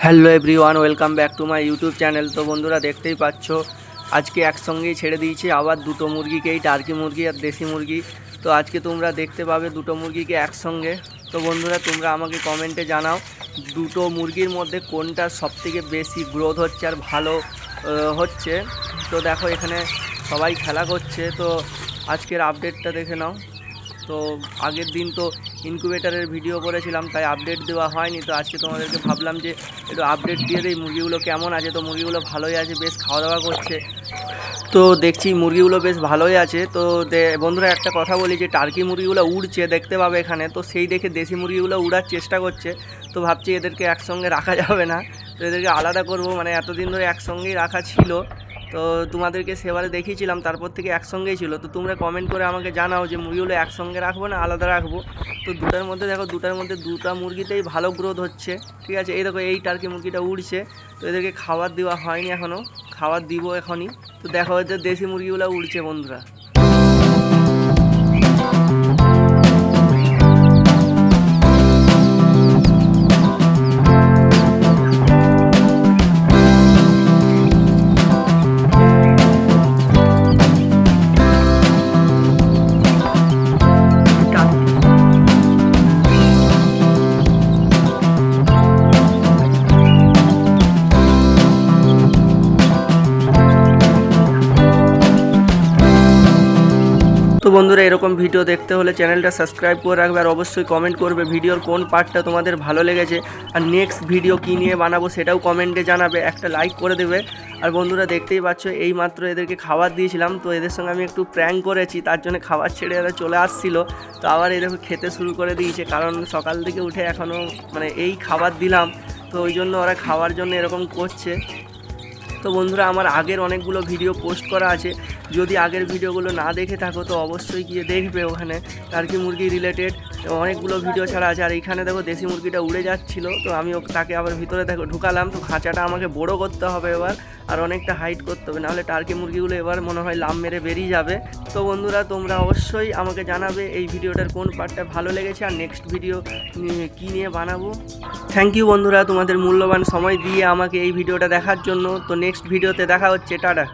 Hello everyone, welcome back to my YouTube channel. তো বন্ধুরা দেখতেই পাচ্ছ আজকে একসঙ্গেই ছেড়ে দিয়েছি আবার দুটো মুরগিকেই, টার্কি মুরগি আর দেশি মুরগি। তো আজকে তোমরা দেখতে পাবে দুটো মুরগিকে একসঙ্গে। তো বন্ধুরা তোমরা আমাকে কমেন্টে জানাও দুটো মুরগির মধ্যে কোনটা সবথেকে বেশি গ্রোথ হচ্ছে আর ভালো হচ্ছে। তো দেখো এখানে সবাই খেলা করছে। তো আজকের আপডেটটা দেখে নাও। তো আগের দিন তো ইনকিউবেটারের ভিডিও করেছিলাম, তাই আপডেট দেওয়া হয়নি। তো আজকে তোমাদেরকে ভাবলাম যে একটু আপডেট দিয়ে দিই মুরগিগুলো কেমন আছে। তো মুরগিগুলো ভালোই আছে, বেশ খাওয়া দাওয়া করছে। তো দেখছি মুরগিগুলো বেশ ভালোই আছে। তো বন্ধুরা একটা কথা বলি যে টার্কি মুরগিগুলো উড়ছে দেখতে পাবে এখানে। তো সেই দেখে দেশি মুরগিগুলো উড়ার চেষ্টা করছে। তো ভাবছি এদেরকে একসঙ্গে রাখা যাবে না, তো এদেরকে আলাদা করব। মানে এতদিন ধরে একসঙ্গেই রাখা ছিল, তো তোমাদেরকে সেবারে দেখিয়েছিলাম, তারপর থেকে একসঙ্গেই ছিল। তো তোমরা কমেন্ট করে আমাকে জানাও যে মুরগিগুলো একসঙ্গে রাখবো না আলাদা রাখবো। তো দুটার মধ্যে দেখো, দুটার মধ্যে দুটা মুরগিতেই ভালো গ্রোথ হচ্ছে, ঠিক আছে। এই দেখো এই টার্কি মুরগিটা উড়ছে। তো এদেরকে খাবার দেওয়া হয়নি এখনও, খাবার দিব এখনই। তো দেখো যে দেশি মুরগিগুলো উড়ছে বন্ধুরা। তো বন্ধুরা এরকম ভিডিও দেখতে হলে চ্যানেলটা সাবস্ক্রাইব করে রাখবে, আর অবশ্যই কমেন্ট করবে ভিডিওর কোন পার্টটা তোমাদের ভালো লেগেছে, আর নেক্সট ভিডিও কী নিয়ে বানাবো সেটাও কমেন্টে জানাবে, একটা লাইক করে দেবে। আর বন্ধুরা দেখতেই পাচ্ছ এই মাত্র এদেরকে খাবার দিয়েছিলাম। তো এদের সঙ্গে আমি একটু প্র্যাঙ্ক করেছি, তার জন্য খাবার ছেড়ে এরা চলে আসছিলো। তো আবার এদেরকে খেতে শুরু করে দিয়েছে, কারণ সকাল থেকে উঠে এখনও মানে এই খাবার দিলাম, তো ওই জন্য ওরা খাওয়ার জন্য এরকম করছে। তো বন্ধুরা আমার আগের অনেকগুলো ভিডিও পোস্ট করা আছে, যদি আগের ভিডিওগুলো না দেখে থাকো তো অবশ্যই গিয়ে দেখবে। ওখানে টার্কি মুরগি রিলেটেড অনেকগুলো ভিডিও ছাড়া আছে। আর এইখানে দেখো দেশি মুরগিটা উড়ে যাচ্ছিলো, তো আমি তাকে আবার ভিতরে দেখো ঢুকালাম। তো খাঁচাটা আমাকে বড় করতে হবে এবার, আর অনেকটা হাইট করতে হবে, নাহলে টার্কি মুরগিগুলো এবার মনে হয় লাম মেরে বেরিয়ে যাবে। তো বন্ধুরা তোমরা অবশ্যই আমাকে জানাবে এই ভিডিওটার কোন পার্টটা ভালো লেগেছে, আর নেক্সট ভিডিও কী নিয়ে বানাবো। থ্যাংক ইউ বন্ধুরা তোমাদের মূল্যবান সময় দিয়ে আমাকে এই ভিডিওটা দেখার জন্য। তো নেক্সট ভিডিওতে দেখা হচ্ছে, টাটা।